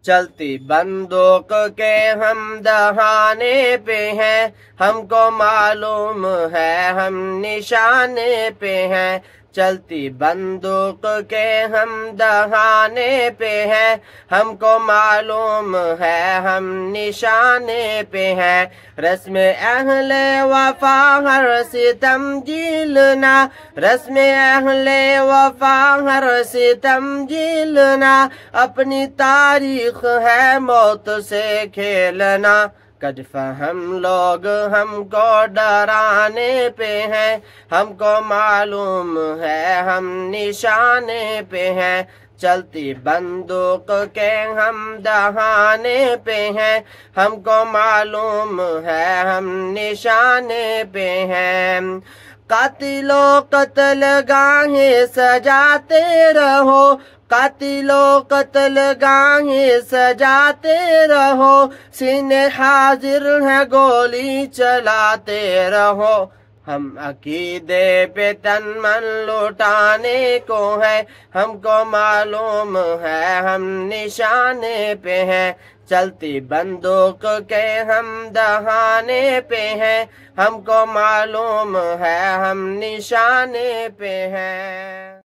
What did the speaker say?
چلتی بندوق کے ہم دہانے پہ ہیں، ہم کو معلوم ہے ہم نشانے پہ ہیں۔ چلتی بندوق کے ہم دہانے پہ ہیں، ہم کو معلوم ہے ہم نشانے پہ ہیں۔ رسم اہل وفا ہر ستم جیلنا، رسم اہل وفا ہر ستم جیلنا، اپنی تاریخ ہے موت سے کھیلنا۔ قد فہم لوگ ہم کو ڈرانے پہ ہیں، ہم کو معلوم ہے ہم نشانے پہ ہیں۔ چلتی بندوق کے ہم دہانے پہ ہیں، ہم کو معلوم ہے ہم نشانے پہ ہیں۔ قاتل و قتل گاہیں سجاتے رہو، قاتل و قتل گاہیں سجاتے رہو، سینے حاضر ہے گولی چلاتے رہو۔ ہم عقیدے پہ تن من لٹانے کو ہے، ہم کو معلوم ہے ہم نشانے پہ ہیں۔ چلتی بندوق کے ہم دہانے پہ ہیں، ہم کو معلوم ہے ہم نشانے پہ ہیں۔